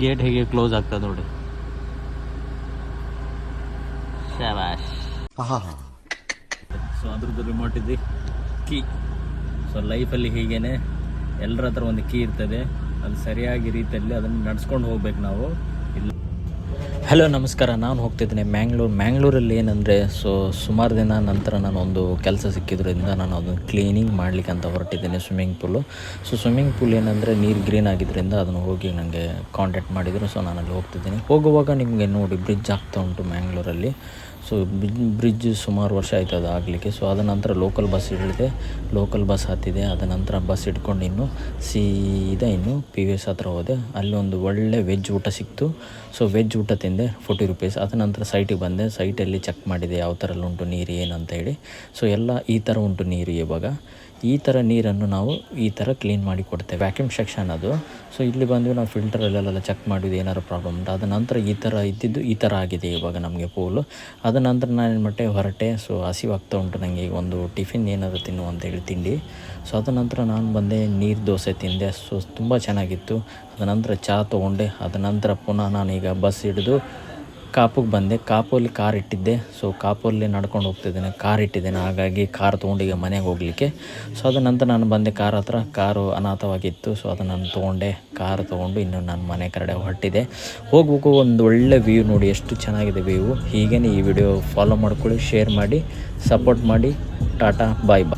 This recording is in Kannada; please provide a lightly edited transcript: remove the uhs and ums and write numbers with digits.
ಗೇಟ್ ಹೇಗೆ ಕ್ಲೋಸ್ ಆಗ್ತದೆ ನೋಡಿ. ಶಾಬಾಷ್. ಸೊ ಅದ್ರದ್ದು ರಿಮೋಟ್ ಇದೆ, ಕೀ. ಸೊ ಲೈಫಲ್ಲಿ ಹೀಗೇನೆ ಎಲ್ಲರ ಹತ್ರ ಒಂದು ಕೀ ಇರ್ತದೆ, ಅದು ಸರಿಯಾಗಿ ರೀತಿಯಲ್ಲಿ ಅದನ್ನು ನಡ್ಸ್ಕೊಂಡು ಹೋಗ್ಬೇಕು ನಾವು. ಇಲ್ಲ. ಹಲೋ ನಮಸ್ಕಾರ, ನಾನು ಹೋಗ್ತಿದ್ದೀನಿ ಮ್ಯಾಂಗ್ಳೂರಲ್ಲಿ. ಏನಂದರೆ ಸುಮಾರು ದಿನ ನಂತರ ನಾನು ಒಂದು ಕೆಲಸ ಸಿಕ್ಕಿದ್ರಿಂದ ನಾನು ಅದನ್ನು ಕ್ಲೀನಿಂಗ್ ಮಾಡಲಿಕ್ಕೆ ಅಂತ ಹೊರಟಿದ್ದೀನಿ. Swimming pool. ಸ್ವಿಮ್ಮಿಂಗ್ ಪೂಲ್ ಏನಂದರೆ ನೀರು ಗ್ರೀನ್ ಆಗಿದ್ದರಿಂದ ಅದನ್ನು ಹೋಗಿ ನನಗೆ ಕಾಂಟ್ಯಾಕ್ಟ್ ಮಾಡಿದರು. ಸೊ ನಾನು ಅಲ್ಲಿ ಹೋಗ್ತಿದ್ದೀನಿ. ಹೋಗುವಾಗ ನಿಮಗೆ ನೋಡಿ ಬ್ರಿಡ್ಜ್ ಆಗ್ತಾ ಉಂಟು ಮ್ಯಾಂಗ್ಳೂರಲ್ಲಿ. ಸೊ ಬ್ರಿಡ್ಜ್ ಸುಮಾರು ವರ್ಷ ಆಯ್ತು ಅದು ಆಗಲಿಕ್ಕೆ. ಸೊ ಅದ ನಂತರ ಲೋಕಲ್ ಬಸ್ ಹಿಡಿದೆ, ಲೋಕಲ್ ಬಸ್ ಹತ್ತಿದೆ. ಅದ ನಂತರ ಬಸ್ ಹಿಡ್ಕೊಂಡು ಇನ್ನು ಸೀದಾ PVS ಹತ್ರ ಹೋದೆ. ಅಲ್ಲಿ ಒಂದು ಒಳ್ಳೆ ವೆಜ್ ಊಟ ಸಿಕ್ತು. ಸೊ ವೆಜ್ ಊಟ ತಿಂದೆ, 40 ರೂಪೀಸ್. ಅದ ನಂತರ ಸೈಟಿಗೆ ಬಂದೆ. ಸೈಟಲ್ಲಿ ಚೆಕ್ ಮಾಡಿದೆ ಯಾವ ಥರ ಉಂಟು ನೀರು ಏನಂತ ಹೇಳಿ. ಸೊ ಎಲ್ಲ ಈ ಥರ ಉಂಟು ನೀರು. ಇವಾಗ ಈ ಥರ ನೀರನ್ನು ನಾವು ಈ ಥರ ಕ್ಲೀನ್ ಮಾಡಿ ಕೊಡ್ತೇವೆ. ವ್ಯಾಕ್ಯೂಮ್ ಸೆಕ್ಷನ್ ಅದು. ಸೊ ಇಲ್ಲಿ ಬಂದು ನಾವು ಫಿಲ್ಟರಲ್ಲೆಲ್ಲ ಚೆಕ್ ಮಾಡಿದ್ದು ಏನಾರು ಪ್ರಾಬ್ಲಮ್ ಉಂಟು. ಅದ ನಂತರ ಈ ಥರ ಇದ್ದಿದ್ದು ಈ ಥರ ಆಗಿದೆ ಇವಾಗ ನಮಗೆ ಪೂಲು. ಅದ ನಂತರ ನಾನು ಏನು ಮಟ್ಟೆ ಹೊರಟೆ. ಸೊ ಹಸಿವಾಗ್ತಾ ಉಂಟು ನನಗೆ, ಈಗ ಒಂದು ಟಿಫಿನ್ ಏನಾದರೂ ತಿನ್ನು ಅಂತೇಳಿ ತಿಂಡಿ. ಸೊ ಅದ ನಂತರ ನಾನು ಬಂದೆ, ನೀರು ದೋಸೆ ತಿಂದೆ. ಸೊ ತುಂಬ ಚೆನ್ನಾಗಿತ್ತು. ಅದ ನಂತರ ಚಹಾ ತೊಗೊಂಡೆ. ಅದ ನಂತರ ಪುನಃ ನಾನೀಗ ಬಸ್ ಹಿಡಿದು ಕಾಪುಗೆ ಬಂದೆ. ಕಾಪಲ್ಲಿ ಕಾರ್ ಇಟ್ಟಿದ್ದೆ. ಸೊ ಕಾಪಲ್ಲಿ ನಡ್ಕೊಂಡು ಹೋಗ್ತಿದ್ದೇನೆ, ಕಾರ್ ಇಟ್ಟಿದ್ದೇನೆ. ಹಾಗಾಗಿ ಕಾರ್ ತೊಗೊಂಡು ಈಗ ಮನೆಗೆ ಹೋಗಲಿಕ್ಕೆ. ಸೊ ಅದ ನಂತರ ನಾನು ಬಂದೆ ಕಾರ್ ಹತ್ರ. ಕಾರು ಅನಾಥವಾಗಿತ್ತು. ಸೊ ಅದನ್ನು ನಾನು ತೊಗೊಂಡೆ. ಕಾರ್ ತೊಗೊಂಡು ಇನ್ನು ನಾನು ಮನೆ ಕಡೆ ಹೊರಟಿದೆ. ಹೋಗ್ಬೇಕು. ಒಂದು ಒಳ್ಳೆ ವ್ಯೂ ನೋಡಿ, ಎಷ್ಟು ಚೆನ್ನಾಗಿದೆ ವ್ಯೂ. ಹೀಗೇ ಈ ವಿಡಿಯೋ ಫಾಲೋ ಮಾಡ್ಕೊಳ್ಳಿ, ಶೇರ್ ಮಾಡಿ, ಸಪೋರ್ಟ್ ಮಾಡಿ. ಟಾಟಾ, ಬಾಯ್ ಬಾಯ್.